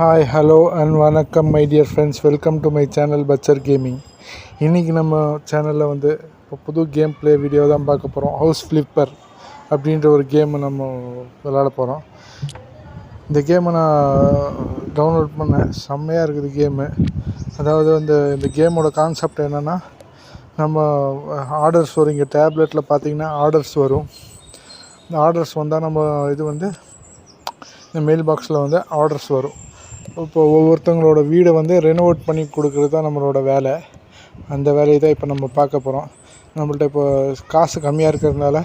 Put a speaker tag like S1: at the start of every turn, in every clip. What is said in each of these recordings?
S1: Hi hello and வணக்கம் my dear friends, welcome to my channel பச்சர் gaming. இன்றைக்கி நம்ம சேனலில் இப்போ புது கேம் ப்ளே வீடியோ தான் பார்க்க போகிறோம். ஹவுஸ் ஃப்ளிப்பர் அப்படின்ற ஒரு கேமை நம்ம விளாட போகிறோம். இந்த கேமை நான் டவுன்லோட் பண்ணேன், செம்மையாக இருக்குது கேமு. அதாவது இந்த கேமோட கான்செப்ட் என்னென்னா, நம்ம ஆர்டர்ஸ் வரும். இங்கே டேப்லெட்டில் பார்த்திங்கன்னா ஆர்டர்ஸ் வரும். இந்த ஆர்டர்ஸ் வந்தால் நம்ம இந்த மெயில் பாக்ஸில் ஆர்டர்ஸ் வரும். இப்போ ஒவ்வொருத்தவங்களோட வீடை ரெனோவேட் பண்ணி கொடுக்குறது தான் நம்மளோட வேலை. அந்த வேலையை தான் இப்போ நம்ம பார்க்க போகிறோம். நம்மள்ட்ட இப்போ காசு கம்மியாக இருக்கிறதுனால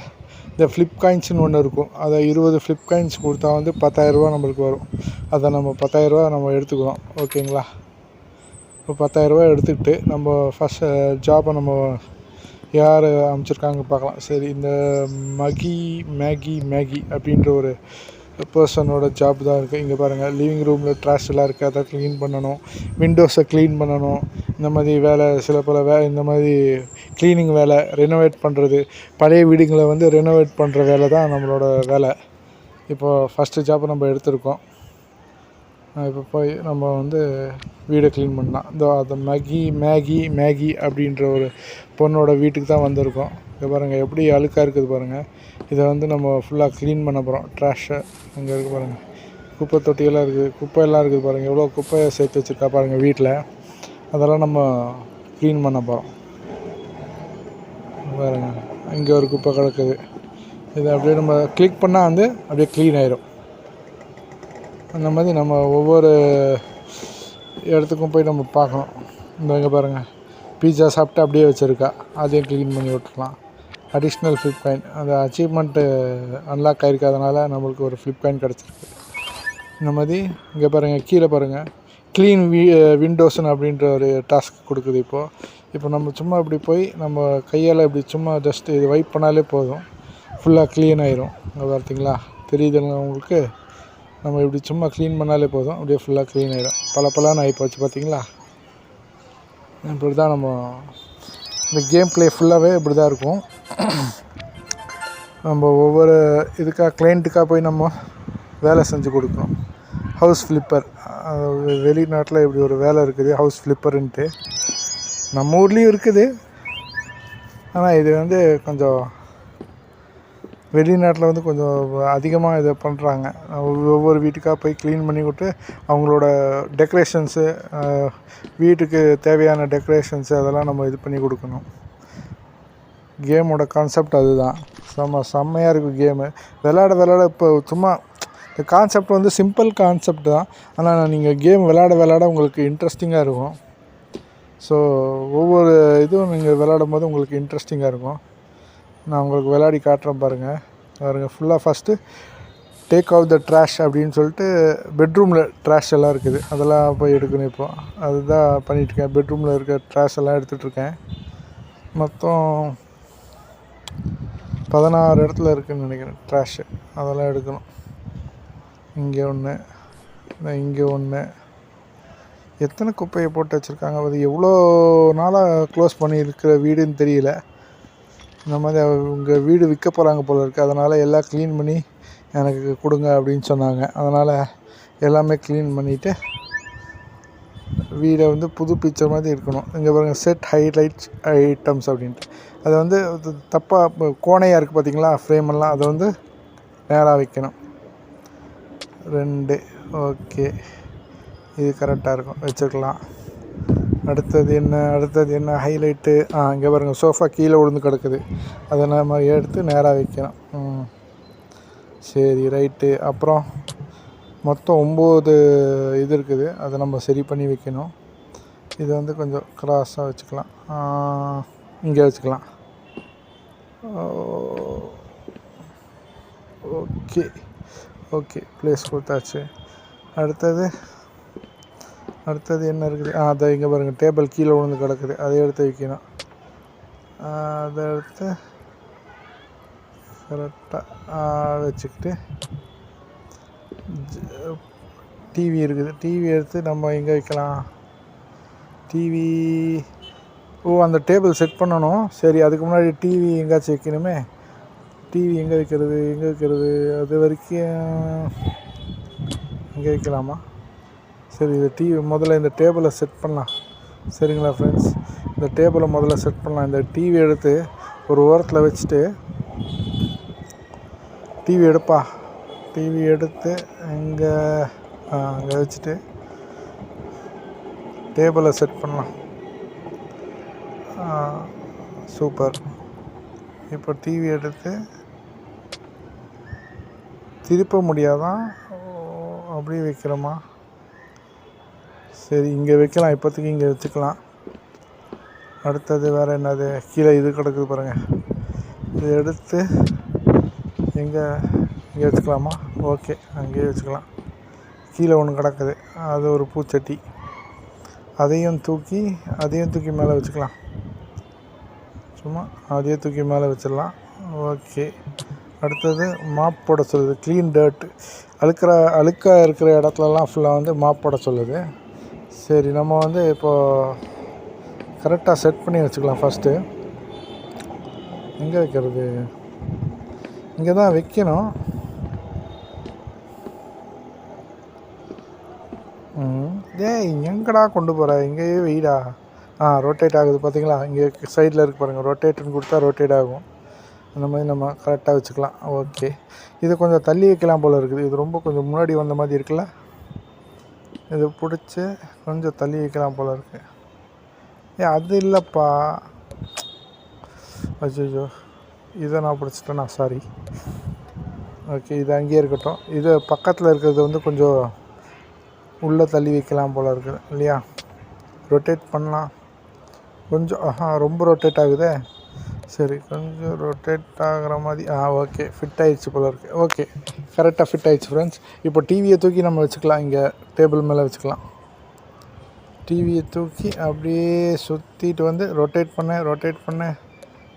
S1: இந்த ஃப்ளிப் காயின்ஸ்னு ஒன்று இருக்கும். அதை 20 ஃப்ளிப் காயின்ஸ் கொடுத்தா 10,000 நம்மளுக்கு வரும். அதை நம்ம 10,000 நம்ம எடுத்துக்கிறோம். ஓகேங்களா? இப்போ 10,000 எடுத்துக்கிட்டு நம்ம ஃபஸ்ட்டு ஜாபை நம்ம யார் அமைச்சிருக்காங்க பார்க்கலாம். சரி, இந்த மேகி அப்படின்ற ஒரு பர்சனோட ஜாப் தான் இருக்குது. இங்கே பாருங்கள், லிவிங் ரூமில் ட்ராஷ் எல்லாம் இருக்குது, அதை க்ளீன் பண்ணணும். விண்டோஸை க்ளீன் பண்ணணும். இந்த மாதிரி வேலை, சில பல இந்த மாதிரி க்ளீனிங் வேலை, ரெனோவேட் பண்ணுறது, பழைய வீடுங்களை ரெனோவேட் பண்ணுற வேலை தான் நம்மளோட வேலை. இப்போது ஃபஸ்ட்டு ஜாப்பை நம்ம எடுத்திருக்கோம். இப்போ போய் நம்ம வீடை க்ளீன் பண்ணலாம். அந்த மேகி அப்படின்ற ஒரு பொண்ணோட வீட்டுக்கு தான் வந்திருக்கோம். இங்கே பாருங்கள் எப்படி அழுக்காக இருக்குது பாருங்கள். இதை நம்ம ஃபுல்லாக க்ளீன் பண்ண போகிறோம். ட்ராஷை அங்கே இருக்குது பாருங்கள், குப்பை தொட்டியெல்லாம் இருக்குது, குப்பையெல்லாம் இருக்குது பாருங்கள். எவ்வளோ குப்பையை சேர்த்து வச்சுருக்கா பாருங்கள் வீட்டில். அதெல்லாம் நம்ம க்ளீன் பண்ண போகிறோம். பாருங்கள், இங்கே ஒரு குப்பை கிடக்குது. இதை அப்படியே நம்ம கிளிக் பண்ணால் அப்படியே க்ளீன் ஆயிரும். அந்த மாதிரி நம்ம ஒவ்வொரு இடத்துக்கும் போய் நம்ம பார்க்கணும். இங்கே பாருங்கள், பீஸா சாப்பிட்டு அப்படியே வச்சுருக்கா, அதையும் க்ளீன் பண்ணி விட்டுருலாம். அடிஷ்னல் ஃப்ளிப் காயின், அந்த அச்சீவ்மெண்ட்டு அன்லாக் ஆகிருக்காதனால நம்மளுக்கு ஒரு ஃப்ளிப் காயின் கிடச்சிருக்கு. இந்த மாதிரி இங்கே பாருங்கள், கீழே பாருங்கள், க்ளீன் விண்டோஸ்னு அப்படின்ற ஒரு டாஸ்க் கொடுக்குது. இப்போ நம்ம சும்மா இப்படி போய் நம்ம கையால் இப்படி சும்மா ஜஸ்ட்டு இது வைப் பண்ணாலே போதும், ஃபுல்லாக க்ளீன் ஆயிரும். பார்த்தீங்களா, தெரியுதுங்க உங்களுக்கு? நம்ம இப்படி சும்மா க்ளீன் பண்ணாலே போதும், அப்படியே ஃபுல்லாக க்ளீன் ஆகிடும். பலன்னு ஆகி போச்சு பார்த்தீங்களா? இப்படி தான் நம்ம இந்த கேம் ப்ளே ஃபுல்லாகவே இப்படி தான் இருக்கும். நம்ம ஒவ்வொரு கிளைண்ட்டுக்காக போய் நம்ம வேலை செஞ்சு கொடுக்கணும். ஹவுஸ் ஃப்ளிப்பர், வெளிநாட்டில் இப்படி ஒரு வேலை இருக்குது, ஹவுஸ் ஃப்ளிப்பருன்ட்டு. நம்ம ஊர்லேயும் இருக்குது, ஆனால் இது கொஞ்சம் வெளிநாட்டில் கொஞ்சம் அதிகமாக இதை பண்ணுறாங்க. ஒவ்வொரு வீட்டுக்காக போய் க்ளீன் பண்ணி விட்டு அவங்களோட டெக்கரேஷன்ஸு, வீட்டுக்கு தேவையான டெக்கரேஷன்ஸு அதெல்லாம் நம்ம இது பண்ணி கொடுக்கணும். கேமோட கான்செப்ட் அதுதான். செம்மையாக இருக்குது கேமு. விளாட இப்போ சும்மா இந்த கான்செப்ட் சிம்பிள் கான்செப்ட் தான், ஆனால் நீங்கள் கேம் விளாட உங்களுக்கு இன்ட்ரெஸ்டிங்காக இருக்கும். ஸோ ஒவ்வொரு இதுவும் நீங்கள் விளாடும் போது உங்களுக்கு இன்ட்ரெஸ்டிங்காக இருக்கும். நான் உங்களுக்கு விளையாடி காட்டுறேன் பாருங்கள். ஃபுல்லாக first take out the trash அப்படின்னு சொல்லிட்டு பெட்ரூமில் ட்ராஷ் எல்லாம் இருக்குது, அதெல்லாம் போய் எடுக்கணும். இப்போது அதுதான் பண்ணிகிட்ருக்கேன். பெட்ரூமில் இருக்க ட்ராஷ் எல்லாம் எடுத்துகிட்ருக்கேன். மொத்தம் 16 இடத்துல இருக்குதுன்னு நினைக்கிறேன் ட்ராஷு, அதெல்லாம் எடுக்கணும். இங்கே ஒன்று, இங்கே ஒன்று. எத்தனை குப்பையை போட்டு வச்சுருக்காங்க, அது எவ்வளோ நாளாக க்ளோஸ் பண்ணியிருக்கிற வீடுன்னு தெரியல. இந்த மாதிரி உங்கள் வீடு விற்க போகிறாங்க போல இருக்குது, அதனால் எல்லாம் க்ளீன் பண்ணி எனக்கு கொடுங்க அப்படின்னு சொன்னாங்க. அதனால் எல்லாமே க்ளீன் பண்ணிவிட்டு வீடை புது பிக்சர் மாதிரி இருக்கணும். இங்கே பாருங்கள், செட் ஹைலைட்ஸ் ஐட்டம்ஸ் அப்படின்ட்டு. அது தப்பாக கோணையாக இருக்குது பார்த்தீங்களா, ஃப்ரேமெல்லாம், அதை நேராக வைக்கணும். 2 ஓகே, இது கரெக்டாக இருக்கும், வச்சுருக்கலாம். அடுத்தது என்ன ஹைலைட்டு? இங்கே பாருங்கள், சோஃபா கீழே விழுந்து கிடக்குது, அதை நம்ம எடுத்து நேராக வைக்கணும். சரி, ரைட்டு. அப்புறம் மொத்தம் 9 இது இருக்குது, அதை நம்ம சரி பண்ணி வைக்கணும். இது கொஞ்சம் கிராஸாக வச்சுக்கலாம், இங்கே வச்சுக்கலாம். ஓகே ப்ளேஸ் கொடுத்தாச்சு. அடுத்தது என்ன இருக்குது? அதை இங்கே பாருங்கள், டேபிள் கீழே விழுந்து கிடக்குது, அதை எடுத்து வைக்கணும். அதை எடுத்து கரெக்டாக வச்சுக்கிட்டு, டிவி இருக்குது, டிவி எடுத்து நம்ம எங்கே வைக்கலாம்? டிவி அந்த டேபிள் செட் பண்ணணும். சரி, அதுக்கு முன்னாடி டிவி எங்கேயாச்சும் வைக்கணுமே. டிவி எங்கே வைக்கிறது? அது வரைக்கும் இங்கே வைக்கலாமா? சரி, இது முதல்ல இந்த டேபிளை செட் பண்ணலாம். சரிங்களா ஃப்ரெண்ட்ஸ், இந்த டேபிளை முதல்ல செட் பண்ணலாம். இந்த டிவி எடுத்து ஒரு ஓரத்தில் வச்சுட்டு, டிவி எடுத்து அங்கே வச்சுட்டு டேபிளை செட் பண்ணலாம். சூப்பர். இப்போ டிவி எடுத்து திருப்ப முடியாதான், அப்படியே வைக்கிறோமா? சரி, இங்கே வைக்கலாம். இப்போதைக்கு இங்கே வச்சுக்கலாம். அடுத்தது வேறு என்னது, கீழே இது கிடக்குது பாருங்கள். இது எடுத்து இங்கே வச்சுக்கலாமா? ஓகே, அங்கேயே வச்சுக்கலாம். கீழே ஒன்று கிடக்குது, அது ஒரு பூச்சட்டி. அதையும் தூக்கி மேலே வச்சுக்கலாம். சும்மா அதையே தூக்கி மேலே வச்சிடலாம். ஓகே. அடுத்தது மாப் போட சொல்லுது, க்ளீன் டர்ட். அழுக்காக இருக்கிற இடத்துலலாம் ஃபுல்லாக வந்து மாப் போட சொல்லுது. சரி, நம்ம வந்து இப்போது கரெக்டாக செட் பண்ணி வச்சுக்கலாம். ஃபஸ்ட்டு எங்கே வைக்கிறது? இங்கே தான் வைக்கணும். எங்கடா கொண்டு போகிற? இங்கேயே வெயிடா. ரொட்டேட் ஆகுது பார்த்தீங்களா? இங்கே சைடில் இருக்கு பாருங்கள், ரொட்டேட்டுன்னு கொடுத்தா ரொட்டேட் ஆகும். அந்த மாதிரி நம்ம கரெக்டாக வச்சுக்கலாம். ஓகே. இது கொஞ்சம் தள்ளி வைக்கலாம் போல் இருக்குது. இது ரொம்ப கொஞ்சம் முன்னாடி வந்த மாதிரி இருக்குல்ல? இது பிடிச்சி கொஞ்சம் தள்ளி வைக்கலாம் போல் இருக்குது. அது இல்லைப்பா. அச்சோ, இதை நான் பிடிச்சிட்டேண்ணா, சாரி. ஓகே, இது அங்கேயே இருக்கட்டும். இது பக்கத்தில் இருக்கிறது வந்து கொஞ்சம் உள்ளே தள்ளி வைக்கலாம் போல் இருக்குது இல்லையா? ரொட்டேட் பண்ணலாம் கொஞ்சம். ரொம்ப ரொட்டேட் ஆகுதே. சரி, கொஞ்சம் ரொட்டேட் ஆகிற மாதிரி. ஓகே, ஃபிட் ஆகிடுச்சு போல் இருக்குது. ஓகே, கரெக்டாக ஃபிட் ஆகிடுச்சு ஃப்ரெண்ட்ஸ். இப்போ டிவியை தூக்கி நம்ம வச்சுக்கலாம். இங்கே டேபிள் மேலே வச்சுக்கலாம். டிவியை தூக்கி அப்படியே சுற்றிட்டு வந்து ரொட்டேட் பண்ண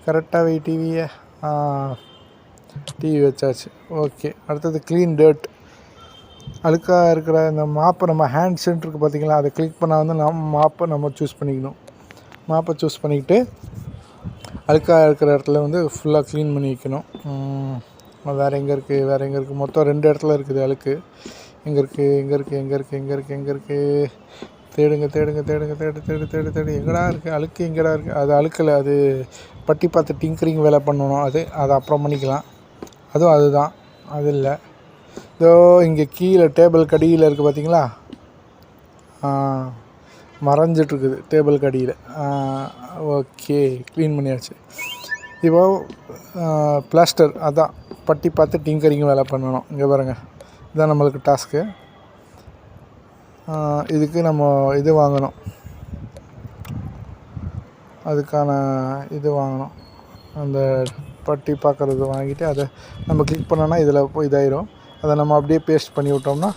S1: கரெக்டாக வை டிவியை. டிவி வச்சாச்சு. ஓகே. அடுத்தது க்ளீன் டர்ட். அழுக்காக இருக்கிற இந்த மாப்பை, நம்ம ஹேண்ட் சென்ட் இருக்குது பார்த்திங்களா, அதை கிளிக் பண்ணால் வந்து மாப்பை நம்ம சூஸ் பண்ணிக்கணும். மாப்பை சூஸ் பண்ணிக்கிட்டு அழுக்காக இருக்கிற இடத்துல வந்து ஃபுல்லாக க்ளீன் பண்ணி வைக்கணும். வேறு எங்கே இருக்குது? மொத்தம் 2 இடத்துல இருக்குது அழுக்கு. எங்கே இருக்குது? தேடுங்க. தேடு. எங்கடா இருக்குது அழுக்கு? அது அழுக்கில், அது பட்டி பார்த்து டிங்கரிங் வேலை பண்ணணும். அதை அப்புறம் பண்ணிக்கலாம். அதுதான் அது இல்லை. இதோ இங்கே கீழே டேபிள் கடியில் இருக்குது பார்த்தீங்களா? மறைஞ்சிட்ருக்குது டேபிள் கடியில். ஓகே, க்ளீன் பண்ணியாச்சு. இப்போ பிளாஸ்டர், அதான் பட்டி பார்த்து டிங்கரிங் வேலை பண்ணணும். இங்கே பாருங்கள், இதுதான் நம்மளுக்கு டாஸ்க்கு. இதுக்கு நம்ம இது வாங்கணும், அதுக்கான இது வாங்கணும். அந்த பட்டி பார்க்குறது வாங்கிட்டு அதை நம்ம கிளிக் பண்ணோன்னா இதில் இதாயிரும். அதை நம்ம அப்படியே பேஸ்ட் பண்ணி விட்டோம்னா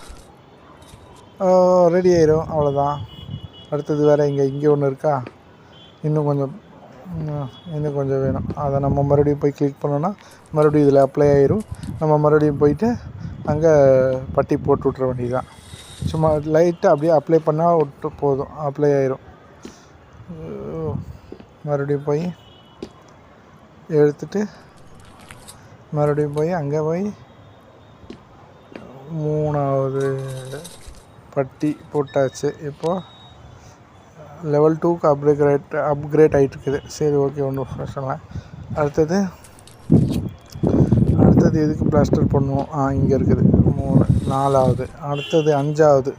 S1: ரெடி ஆயிரும். அவ்வளோதான். அடுத்தது வேறு இங்கே ஒன்று இருக்கா? இன்னும் கொஞ்சம் வேணும். அதை நம்ம மறுபடியும் போய் கிளிக் பண்ணோன்னா மறுபடியும் இதில் அப்ளை ஆயிரும். நம்ம மறுபடியும் போயிட்டு அங்கே பட்டி போட்டு விட்ற வேண்டியதுதான். சும்மா லைட்டாக அப்படியே அப்ளை பண்ணால் விட்டு போதும், அப்ளை ஆயிரும். மறுபடியும் போய் எடுத்துட்டு மறுபடியும் போய் அங்கே போய் 3வது பட்டி போட்டாச்சு. இப்போது லெவல் 2க்கு அப்கிரேட் ஆகிட்டு இருக்குது. சரி, ஓகே, ஒன்றும் பிரச்சனை இல்லை. அடுத்தது எதுக்கு பிளாஸ்டர் பண்ணுவோம்? இங்கே இருக்குது 3, 4வது. அடுத்தது 5வது.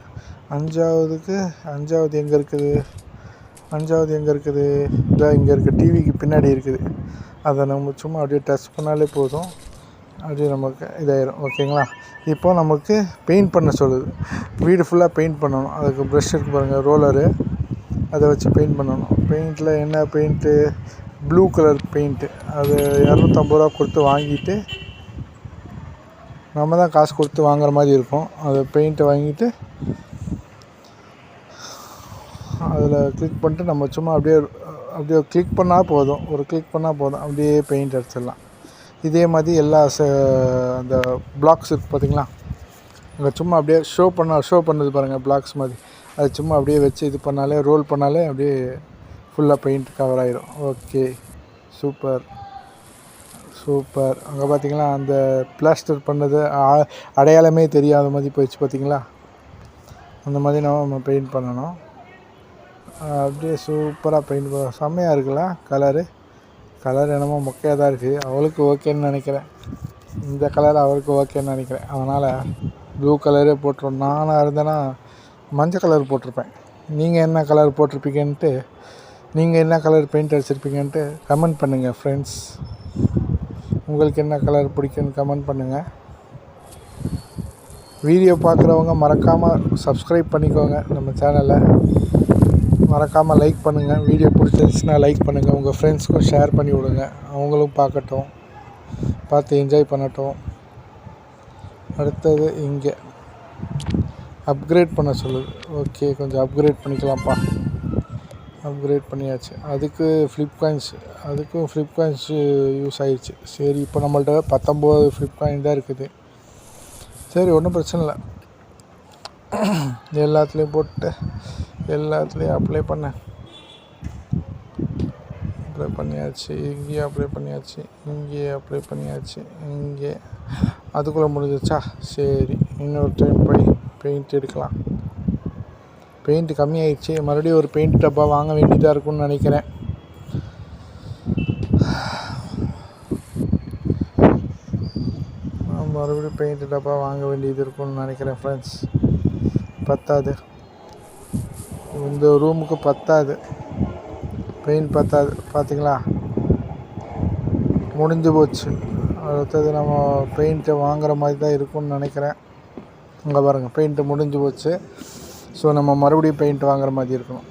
S1: அஞ்சாவது எங்கே இருக்குது? இதான் இங்கே இருக்குது, டிவிக்கு பின்னாடி இருக்குது. அதை நம்ம சும்மா அப்படியே டச் பண்ணாலே போதும், அப்படியே நமக்கு இதாயிரும். ஓகேங்களா? இப்போது நமக்கு பெயிண்ட் பண்ண சொல்லுது. வீடு ஃபுல்லாக பெயிண்ட் பண்ணணும். அதுக்கு ப்ரஷ் இருக்குது பாருங்கள், ரோலரு, அதை வச்சு பெயிண்ட் பண்ணணும். பெயிண்டில் என்ன பெயிண்ட்டு? Blue colour paint. அது 250 ரூபா கொடுத்து வாங்கிட்டு, நம்ம தான் காசு கொடுத்து வாங்குற மாதிரி இருக்கும். அதை பெயிண்ட்டை வாங்கிட்டு அதில் கிளிக் பண்ணிட்டு நம்ம சும்மா அப்படியே கிளிக் பண்ணால் போதும், அப்படியே பெயிண்ட் அடிச்சிடலாம். இதே மாதிரி எல்லா அந்த பிளாக்ஸ் இருக்குது பார்த்திங்களா, அங்கே சும்மா அப்படியே ஷோ பண்ணது பாருங்கள், பிளாக்ஸ் மாதிரி. அது சும்மா அப்படியே வச்சு இது பண்ணாலே, ரோல் பண்ணாலே அப்படியே ஃபுல்லாக பெயிண்ட் கவர் ஆகிடும். Okay, super. அங்கே பார்த்திங்களா, அந்த பிளாஸ்டர் பண்ணது அடையாளமே தெரியாத மாதிரி போயிடுச்சு பார்த்திங்களா. அந்த மாதிரி நம்ம பெயிண்ட் பண்ணணும். அப்படியே சூப்பராக பெயிண்ட் செம்மையாக இருக்குல்ல. கலர் என்னமோ மொக்கையாக தான் இருக்குது. அவளுக்கு ஓகேன்னு நினைக்கிறேன். இந்த கலர் அவருக்கு ஓகேன்னு நினைக்கிறேன். அதனால் ப்ளூ கலரே போட்டுருவோம். நானாக இருந்தேன்னா மஞ்சள் கலர் போட்டிருப்பேன். நீங்கள் என்ன கலர் போட்டிருப்பீங்கன்ட்டு, நீங்கள் என்ன கலர் பெயிண்ட் அடிச்சிருப்பீங்கன்ட்டு கமெண்ட் பண்ணுங்கள் ஃப்ரெண்ட்ஸ். உங்களுக்கு என்ன கலர் பிடிக்குன்னு கமெண்ட் பண்ணுங்கள். வீடியோ பார்க்குறவங்க மறக்காமல் சப்ஸ்கிரைப் பண்ணிக்கோங்க. நம்ம சேனலை மறக்காமல் லைக் பண்ணுங்கள். வீடியோ பிடிச்சிருந்துச்சுன்னா லைக் பண்ணுங்கள். உங்கள் ஃப்ரெண்ட்ஸ்க்கும் ஷேர் பண்ணி விடுங்க. அவங்களும் பார்க்கட்டும், பார்த்து என்ஜாய் பண்ணட்டும். அடுத்தது இங்கே அப்கிரேட் பண்ண சொல்லுது. ஓகே, கொஞ்சம் அப்கிரேட் பண்ணிக்கலாம்ப்பா. அப்கிரேட் பண்ணியாச்சு. அதுக்கும் ஃப்ளிப் காயின்ஸ் யூஸ் ஆகிடுச்சு. சரி, இப்போ நம்மள்ட்ட 19 ஃப்ளிப் காயின் தான் இருக்குது. சரி, ஒன்றும் பிரச்சனை இல்லை. எல்லாத்துலேயும் போட்டு எல்லாத்துலேயும் அப்ளை பண்ணியாச்சு. இங்கேயே அப்ளை பண்ணியாச்சு. இங்கே அதுக்குள்ளே முடிஞ்சிச்சா? சரி, இன்னொரு டைம் போய் பெயிண்ட் எடுக்கலாம். பெயிண்ட் கம்மியாயிடுச்சு. மறுபடியும் ஒரு பெயிண்ட் டப்பா வாங்க வேண்டியதாக இருக்கும்னு நினைக்கிறேன். மறுபடியும் பெயிண்ட் டப்பா வாங்க வேண்டியது இருக்கும்னு நினைக்கிறேன் ஃப்ரெண்ட்ஸ். பத்தாது, இந்த ரூமுக்கு பத்தாது, பெயிண்ட் பத்தாது. பார்த்தீங்களா, முடிஞ்சு போச்சு. அடுத்தது நம்ம பெயிண்ட்டை வாங்குகிற மாதிரி தான் இருக்கும்னு நினைக்கிறேன். அங்கே பாருங்கள், பெயிண்ட்டு முடிஞ்சு போச்சு. ஸோ நம்ம மறுபடியும் பெயிண்ட் வாங்குகிற மாதிரி இருக்கணும்.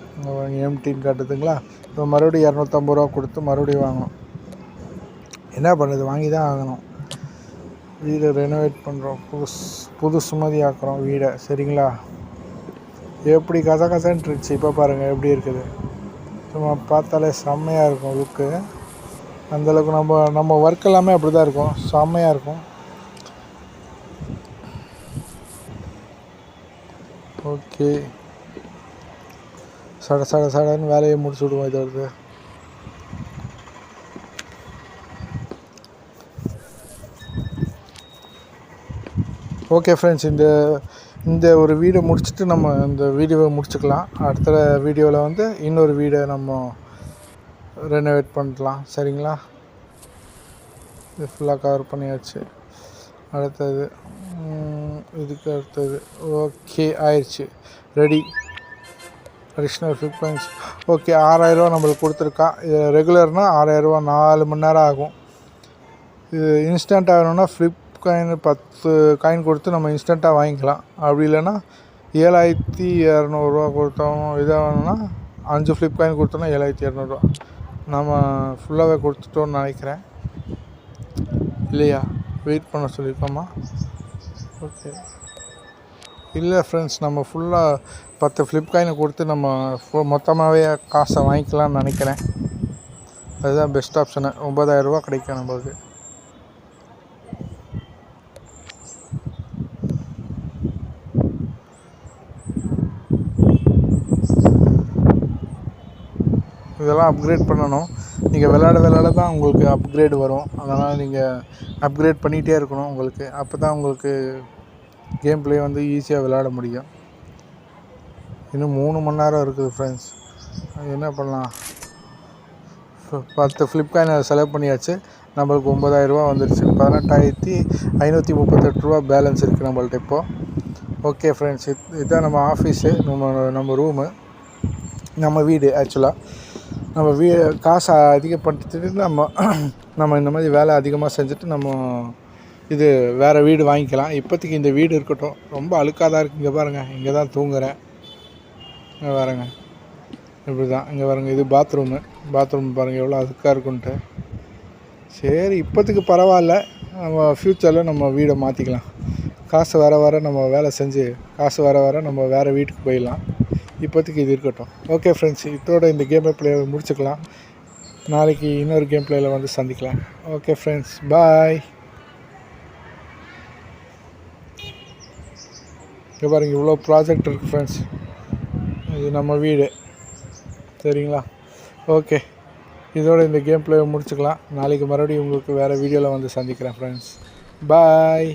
S1: எம்டின்னு காட்டுதுங்களா. இப்போ மறுபடியும் 250 ரூபா கொடுத்து மறுபடியும் வாங்கணும். என்ன பண்ணுறது, வாங்கி தான் ஆகணும். வீடை ரெனோவேட் பண்ணுறோம், புதுசு மாதிரி ஆக்குறோம் வீடை. சரிங்களா, எப்படி கசகசன்னு இருந்துச்சு, இப்போ பாருங்கள் எப்படி இருக்குது. சும்மா பார்த்தாலே செம்மையாக இருக்கும் லுக்கு. அந்தளவுக்கு நம்ம ஒர்க் எல்லாமே அப்படி தான் இருக்கும், செம்மையாக இருக்கும். ஓகே, சடன்னு வேலையை முடிச்சு விடுவோம். இதோட ஓகே ஃப்ரெண்ட்ஸ், இந்த ஒரு வீடியோ முடிச்சுட்டு நம்ம இந்த வீடியோவை முடிச்சுக்கலாம். அடுத்த வீடியோவில் இன்னொரு வீடை நம்ம ரெனோவேட் பண்ணலாம். சரிங்களா, இது ஃபுல்லாக கவர் பண்ணியாச்சு. அடுத்தது இதுக்கு அடுத்தது ஓகே ஆயிடுச்சு, ready. Additional flip coins. Okay, 6000 ரூபா நம்மளுக்கு கொடுத்துருக்கா. இது ரெகுலர்னால் 6000 ரூபா, 4 மணி நேரம் ஆகும். இது இன்ஸ்டன்ட் ஆகணும்னா ஃப்ளிப் காயின் 10 காயின் கொடுத்து நம்ம இன்ஸ்டண்ட்டாக வாங்கிக்கலாம். அப்படி இல்லைன்னா 7200 ரூபா கொடுத்தோம். இதாகணும்னா 5 ஃப்ளிப் காயின் கொடுத்தோன்னா 7200 ரூபா. நம்ம ஃபுல்லாகவே கொடுத்துட்டோன்னு நினைக்கிறேன், இல்லையா? வெயிட் பண்ண சொல்லியிருக்கோமா? ஓகே, இல்லை ஃப்ரெண்ட்ஸ், நம்ம ஃபுல்லாக 10 ஃப்ளிப் காயினை கொடுத்து நம்ம மொத்தமாகவே காசை வாங்கிக்கலாம்னு நினைக்கிறேன். அதுதான் பெஸ்ட் ஆப்ஷனு. 9000 ரூபா கிடைக்கும் நம்மளுக்கு. இதெல்லாம் அப்கிரேட் பண்ணணும். நீங்கள் விளாட தான் உங்களுக்கு அப்கிரேட் வரும். அதனால் நீங்கள் அப்கிரேட் பண்ணிகிட்டே இருக்கணும் உங்களுக்கு. அப்போ தான் உங்களுக்கு கேம் ப்ளே ஈஸியாக விளாட முடியும். இன்னும் 3 மணி நேரம் இருக்குது ஃப்ரெண்ட்ஸ். என்ன பண்ணலாம், 10 ஃப்ளிப் காயின் செலவு பண்ணியாச்சு. நம்மளுக்கு 9000 ரூபா வந்துடுச்சு. 18538 ரூபா பேலன்ஸ் இருக்குது நம்மள்ட்ட இப்போது. ஓகே ஃப்ரெண்ட்ஸ், இதுதான் நம்ம ஆஃபீஸு, நம்ம ரூமு, நம்ம வீடு. ஆக்சுவலாக நம்ம காசை அதிகப்படுத்திட்டு நம்ம இந்த மாதிரி வேலை அதிகமாக செஞ்சுட்டு நம்ம இது வேறு வீடு வாங்கிக்கலாம். இப்போதைக்கு இந்த வீடு இருக்கட்டும். ரொம்ப அழுக்காக தான் இருக்குது. இங்கே பாருங்கள், இங்கே தான் தூங்குறேன். இங்கே பாருங்க, இப்படி தான். இங்கே பாருங்கள், இது பாத்ரூம் பாருங்கள் எவ்வளோ அழுக்காக இருக்குன்ட்டு. சரி, இப்போதைக்கு பரவாயில்ல. நம்ம ஃப்யூச்சரில் நம்ம வீடை மாற்றிக்கலாம். காசு வர நம்ம வேலை செஞ்சு காசு வர நம்ம வேறு வீட்டுக்கு போயிடலாம். இப்போதைக்கு இது இருக்கட்டும். ஓகே ஃப்ரெண்ட்ஸ், இதோட இந்த கேம் பிளே முடிச்சுக்கலாம். நாளைக்கு இன்னொரு கேம் பிளேயில் சந்திக்கலாம். ஓகே ஃப்ரெண்ட்ஸ், பாய். இங்கே பாருங்கள், இவ்வளோ ப்ராஜெக்ட் இருக்குது ஃப்ரெண்ட்ஸ். இது நம்ம வீடு, சரிங்களா? ஓகே, இதோட இந்த கேம் பிளேயை முடிச்சுக்கலாம். நாளைக்கு மறுபடியும் உங்களுக்கு வேறு வீடியோவில் சந்திக்கிறேன் ஃப்ரெண்ட்ஸ். பாய்.